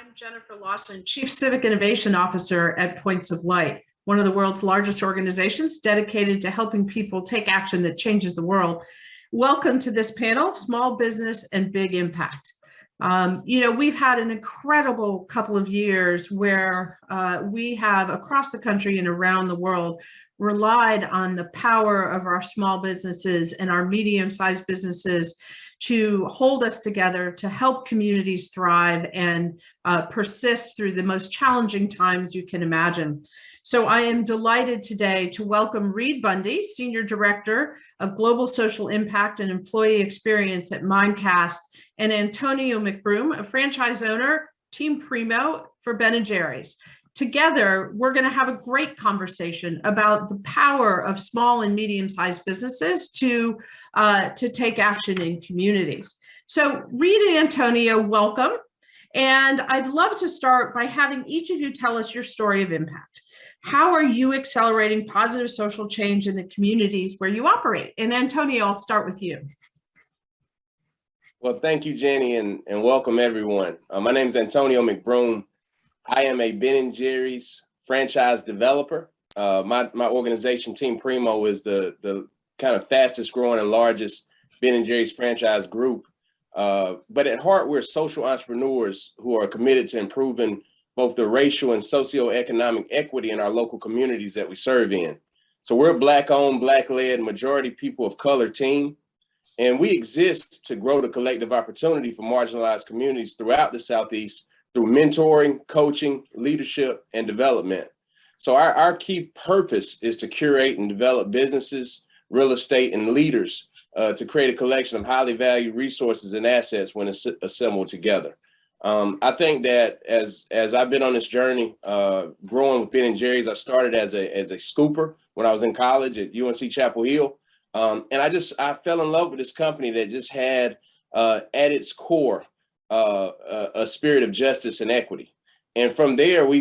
I'm Jennifer Lawson, Chief Civic Innovation Officer at Points of Light, one of the world's largest organizations dedicated to helping people take action that changes the world. Welcome to this panel, Small Business and Big Impact. We've had an incredible couple of years where we have, across the country and around the world, relied on the power of our small businesses and our medium-sized businesses to hold us together, to help communities thrive and persist through the most challenging times you can imagine. So I am delighted today to welcome Reid Bundy, Senior Director of Global Social Impact and Employee Experience at Mimecast, and Antonio McBroom, a franchise owner, Team Primo for Ben & Jerry's. Together, we're going to have a great conversation about the power of small and medium-sized businesses to take action in communities. So Reid and Antonio, welcome. And I'd love to start by having each of you tell us your story of impact. How are you accelerating positive social change in the communities where you operate? And Antonio, I'll start with you. Well, thank you, Jenny, and welcome everyone. My name is Antonio McBroom. I am a Ben & Jerry's franchise developer. My organization, Team Primo, is the kind of fastest growing and largest Ben & Jerry's franchise group. But at heart, we're social entrepreneurs who are committed to improving both the racial and socioeconomic equity in our local communities that we serve in. So we're a Black-owned, Black-led, majority people of color team. And we exist to grow the collective opportunity for marginalized communities throughout the Southeast through mentoring, coaching, leadership, and development. So our key purpose is to curate and develop businesses, real estate, and leaders to create a collection of highly valued resources and assets when assembled together. I think that as I've been on this journey, growing with Ben & Jerry's, I started as a scooper when I was in college at UNC Chapel Hill. And I fell in love with this company that just had at its core a spirit of justice and equity. And from there, we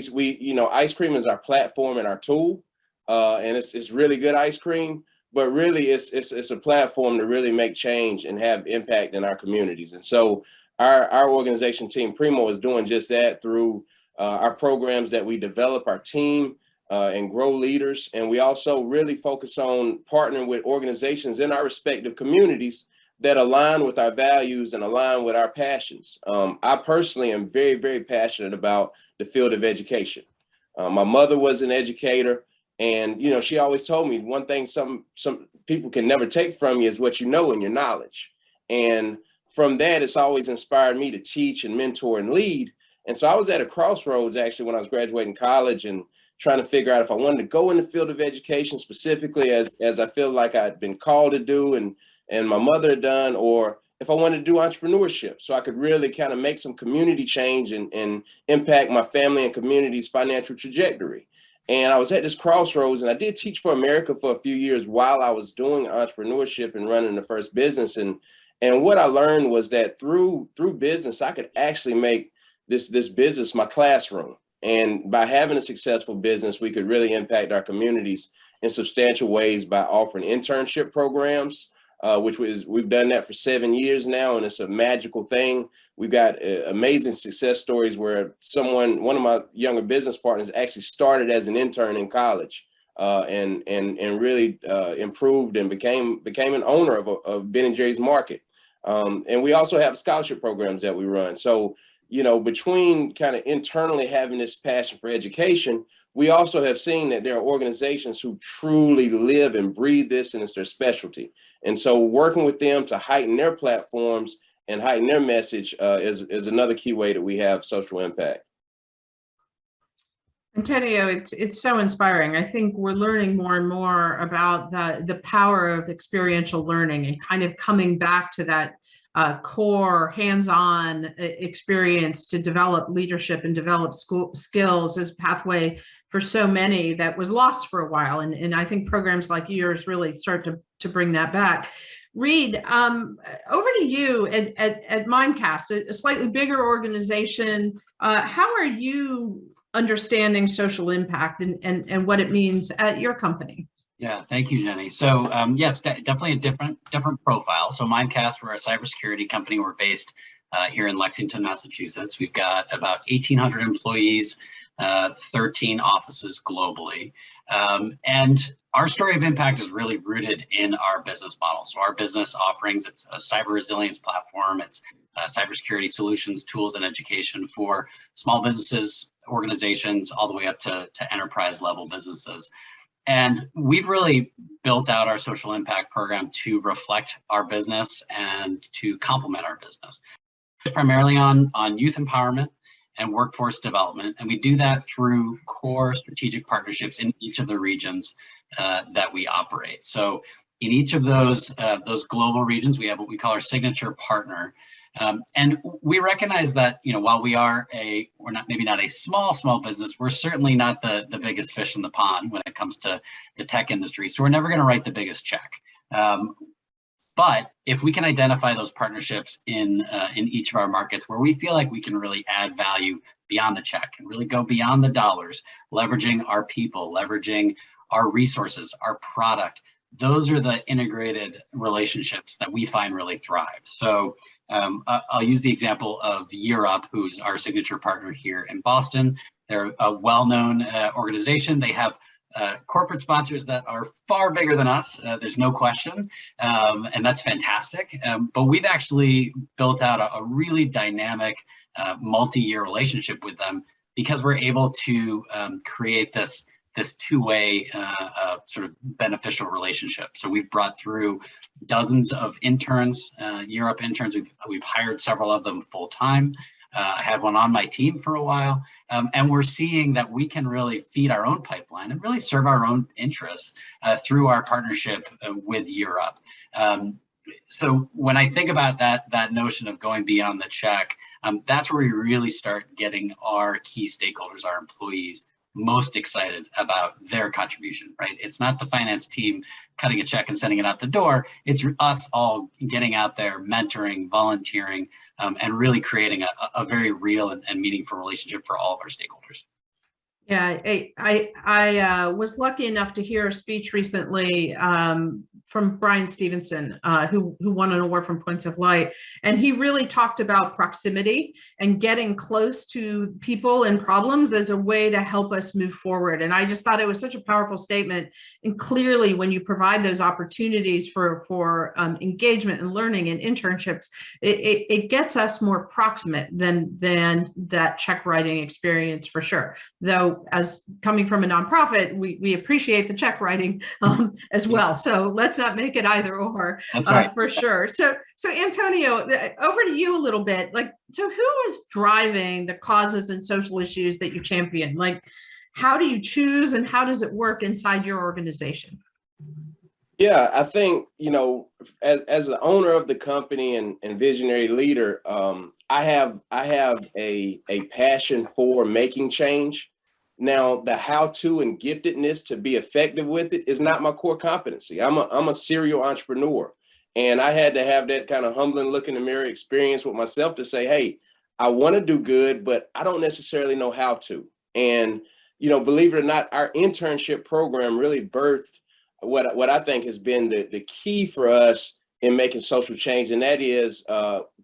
ice cream is our platform and our tool, and it's really good ice cream. But really, it's a platform to really make change and have impact in our communities. And so our organization, Team Primo, is doing just that through our programs that we develop our team and grow leaders. And we also really focus on partnering with organizations in our respective communities that align with our values and align with our passions. I personally am very, very passionate about the field of education. My mother was an educator, and she always told me one thing some people can never take from you is what you know and your knowledge. And from that, it's always inspired me to teach and mentor and lead. And so I was at a crossroads actually when I was graduating college and trying to figure out if I wanted to go in the field of education specifically as I feel like I'd been called to do and my mother had done, or if I wanted to do entrepreneurship so I could really kind of make some community change and impact my family and community's financial trajectory. And I was at this crossroads, and I did Teach for America for a few years while I was doing entrepreneurship and running the first business. And what I learned was that through business, I could actually make this business my classroom. And by having a successful business, we could really impact our communities in substantial ways by offering internship programs, we've done that for 7 years now, and it's a magical thing. We've got amazing success stories where one of my younger business partners actually started as an intern in college and really improved and became an owner of Ben & Jerry's Market. And we also have scholarship programs that we run. So, between kind of internally having this passion for education, we also have seen that there are organizations who truly live and breathe this, and it's their specialty. And so working with them to heighten their platforms and heighten their message is another key way that we have social impact. Antonio, it's so inspiring. I think we're learning more and more about the power of experiential learning and kind of coming back to that core hands-on experience to develop leadership and develop skills as a pathway for so many that was lost for a while. And I think programs like yours really start to bring that back. Reid, over to you at Mimecast, a slightly bigger organization. How are you understanding social impact and what it means at your company? Yeah, thank you, Jenny. So yes, definitely a different profile. So Mimecast, we're a cybersecurity company. We're based here in Lexington, Massachusetts. We've got about 1,800 employees, 13 offices globally. And our story of impact is really rooted in our business model. So our business offerings, it's a cyber resilience platform, it's cybersecurity solutions, tools, and education for small businesses, organizations, all the way up to enterprise level businesses. And we've really built out our social impact program to reflect our business and to complement our business. It's primarily on youth empowerment and workforce development. And we do that through core strategic partnerships in each of the regions that we operate. So in each of those global regions, we have what we call our signature partner. And we recognize that, while we're maybe not a small business, we're certainly not the biggest fish in the pond when it comes to the tech industry. So we're never going to write the biggest check. But if we can identify those partnerships in each of our markets where we feel like we can really add value beyond the check and really go beyond the dollars, leveraging our people, leveraging our resources, our product, those are the integrated relationships that we find really thrive. So I'll use the example of Europe, who's our signature partner here in Boston. They're a well-known organization. They have corporate sponsors that are far bigger than us, there's no question, and that's fantastic. But we've actually built out a really dynamic multi-year relationship with them because we're able to create this two-way sort of beneficial relationship. So we've brought through dozens of interns, Europe interns. We've hired several of them full-time. I had one on my team for a while, and we're seeing that we can really feed our own pipeline and really serve our own interests through our partnership with Europe. So when I think about that notion of going beyond the check, that's where we really start getting our key stakeholders, our employees, most excited about their contribution, right? It's not the finance team cutting a check and sending it out the door. It's us all getting out there, mentoring, volunteering, and really creating a very real and meaningful relationship for all of our stakeholders. Yeah, I was lucky enough to hear a speech recently from Brian Stevenson, who won an award from Points of Light. And he really talked about proximity and getting close to people and problems as a way to help us move forward. And I just thought it was such a powerful statement. And clearly, when you provide those opportunities for engagement and learning and internships, it gets us more proximate than that check writing experience for sure. Though, as coming from a nonprofit, we appreciate the check writing as well. So let's not make it either or. That's right. For sure. So Antonio, over to you a little bit. So who is driving the causes and social issues that you champion? How do you choose and how does it work inside your organization? Yeah, I think, as the owner of the company and visionary leader, I have a passion for making change. Now, the how-to and giftedness to be effective with it is not my core competency. I'm a serial entrepreneur, and I had to have that kind of humbling look in the mirror experience with myself to say, hey, I want to do good, but I don't necessarily know how to. And, believe it or not, our internship program really birthed what I think has been the key for us in making social change. And that is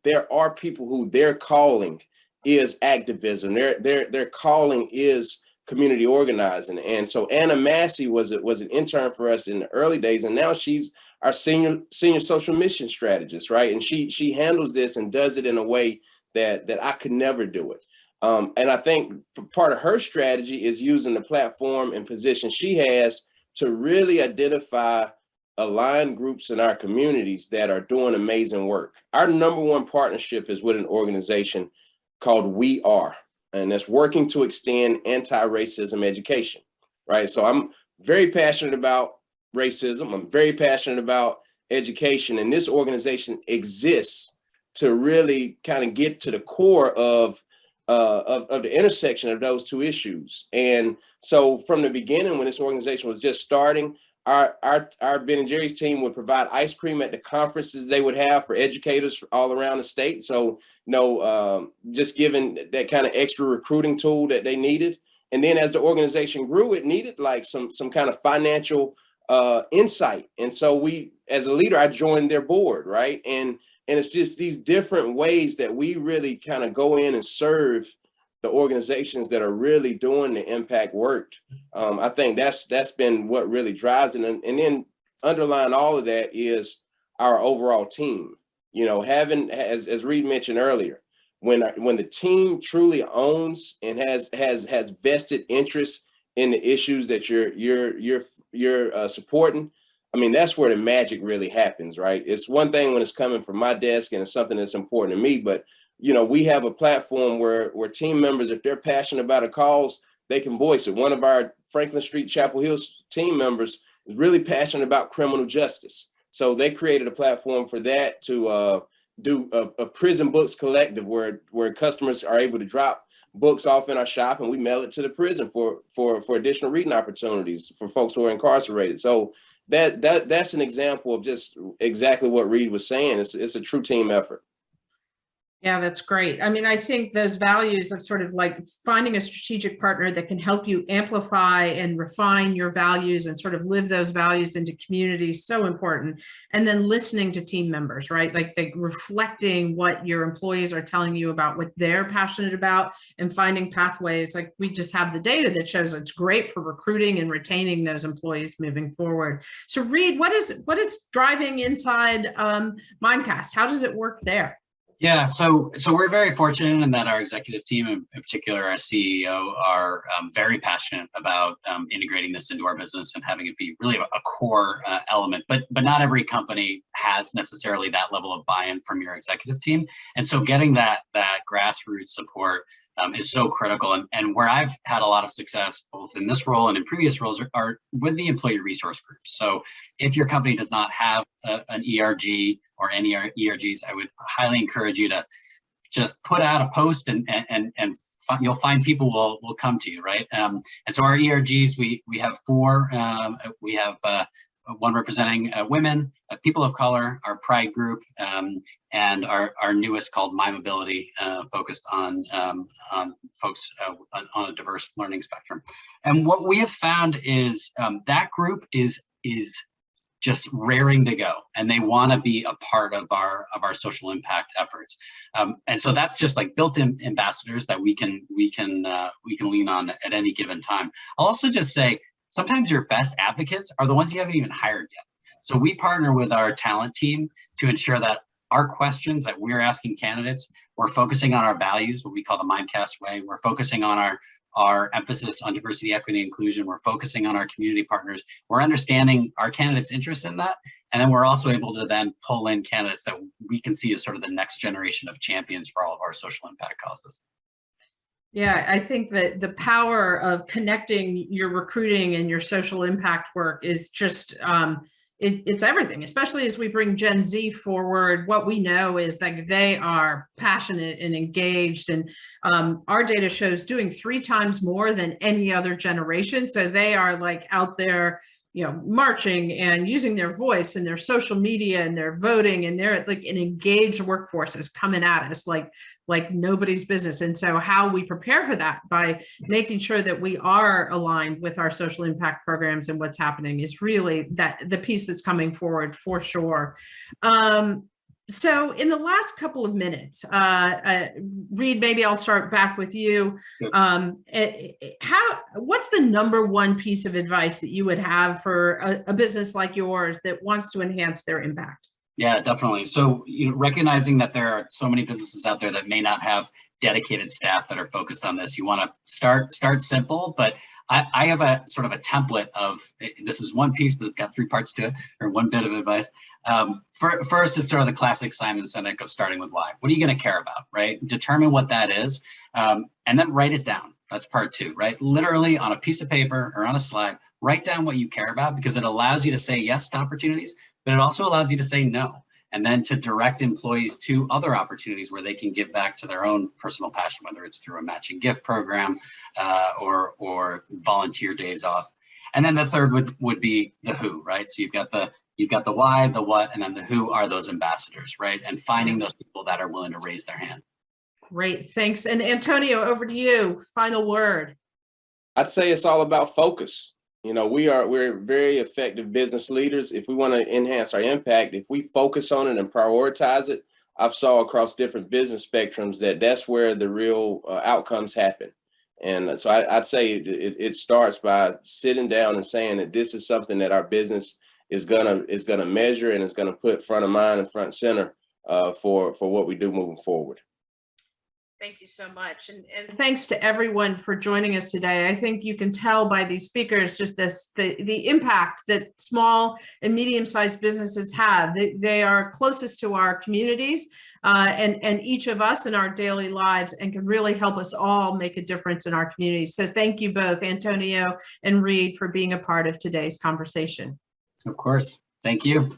there are people who their calling is activism. Their calling is community organizing. And so Anna Massey was an intern for us in the early days, and now she's our senior social mission strategist, right? And she handles this and does it in a way that I could never do it. And I think part of her strategy is using the platform and position she has to really identify aligned groups in our communities that are doing amazing work. Our number one partnership is with an organization called We Are, and that's working to extend anti-racism education, right? So I'm very passionate about racism. I'm very passionate about education, and this organization exists to really kind of get to the core of the intersection of those two issues. And so from the beginning, when this organization was just starting, our Ben and Jerry's team would provide ice cream at the conferences they would have for educators all around the state. So, just giving that kind of extra recruiting tool that they needed. And then as the organization grew, it needed like some kind of financial insight. And so we, as a leader, I joined their board, right? And it's just these different ways that we really kind of go in and serve the organizations that are really doing the impact work. I think that's been what really drives it. And then underlying all of that is our overall team. You know, having, as Reid mentioned earlier, when the team truly owns and has vested interest in the issues that you're supporting, I mean, that's where the magic really happens, right? It's one thing when it's coming from my desk and it's something that's important to me, but you know, we have a platform where team members, if they're passionate about a cause, they can voice it. One of our Franklin Street Chapel Hills team members is really passionate about criminal justice. So they created a platform for that to do a prison books collective where customers are able to drop books off in our shop and we mail it to the prison for additional reading opportunities for folks who are incarcerated. So that's an example of just exactly what Reid was saying. It's a true team effort. Yeah, that's great. I mean, I think those values of sort of like finding a strategic partner that can help you amplify and refine your values and sort of live those values into communities, so important. And then listening to team members, right? Like reflecting what your employees are telling you about what they're passionate about and finding pathways. Like we just have the data that shows it's great for recruiting and retaining those employees moving forward. So Reid, what is driving inside Mimecast? How does it work there? Yeah, so we're very fortunate in that our executive team, in particular our CEO, are very passionate about integrating this into our business and having it be really a core element. But not every company has necessarily that level of buy-in from your executive team, and so getting that grassroots support is so critical. And where I've had a lot of success, both in this role and in previous roles, are with the employee resource groups. So if your company does not have an ERG or any ERGs, I would highly encourage you to just put out a post and you'll find people will come to you, right? And so our ERGs, we have 4. We have one representing women, people of color, our pride group, and our newest called My Mobility, focused on folks on a diverse learning spectrum. And what we have found is that group is just raring to go, and they want to be a part of our social impact efforts. And so that's just like built-in ambassadors that we can lean on at any given time. I'll also just say, sometimes your best advocates are the ones you haven't even hired yet. So we partner with our talent team to ensure that our questions that we're asking candidates, we're focusing on our values, what we call the Mimecast way. We're focusing on our emphasis on diversity, equity, inclusion. We're focusing on our community partners. We're understanding our candidates' interest in that. And then we're also able to then pull in candidates that we can see as sort of the next generation of champions for all of our social impact causes. Yeah, I think that the power of connecting your recruiting and your social impact work is just, it's everything, especially as we bring Gen Z forward. What we know is that they are passionate and engaged, and our data shows doing 3 times more than any other generation. So they are like out there, you know, marching and using their voice and their social media and their voting, and they're like an engaged workforce is coming at us like nobody's business. And so how we prepare for that by making sure that we are aligned with our social impact programs and what's happening is really the piece that's coming forward for sure. So in the last couple of minutes, Reid, maybe I'll start back with you. What's the number one piece of advice that you would have for a business like yours that wants to enhance their impact? Yeah, definitely. So, recognizing that there are so many businesses out there that may not have dedicated staff that are focused on this, you want to start simple, but I have a sort of a template of, this is one piece, but it's got 3 parts to it, or one bit of advice. First is sort of the classic Simon Sinek of starting with why. What are you going to care about, right? Determine what that is, and then write it down. That's part 2, right? Literally on a piece of paper or on a slide, write down what you care about, because it allows you to say yes to opportunities, but it also allows you to say no, and then to direct employees to other opportunities where they can give back to their own personal passion, whether it's through a matching gift program or volunteer days off. And then the third would be the who, right? So you've got the why, the what, and then the who are those ambassadors, right? And finding those people that are willing to raise their hand. Great, thanks. And Antonio, over to you. Final word. I'd say it's all about focus. we're very effective business leaders. If we want to enhance our impact, if we focus on it and prioritize it, I've saw across different business spectrums that's where the real outcomes happen. And so I'd say it starts by sitting down and saying that this is something that our business is gonna measure and is gonna put front of mind and front center for what we do moving forward. Thank you so much. And thanks to everyone for joining us today. I think you can tell by these speakers just the impact that small and medium-sized businesses have. They are closest to our communities and each of us in our daily lives, and can really help us all make a difference in our communities. So thank you both, Antonio and Reid, for being a part of today's conversation. Of course. Thank you.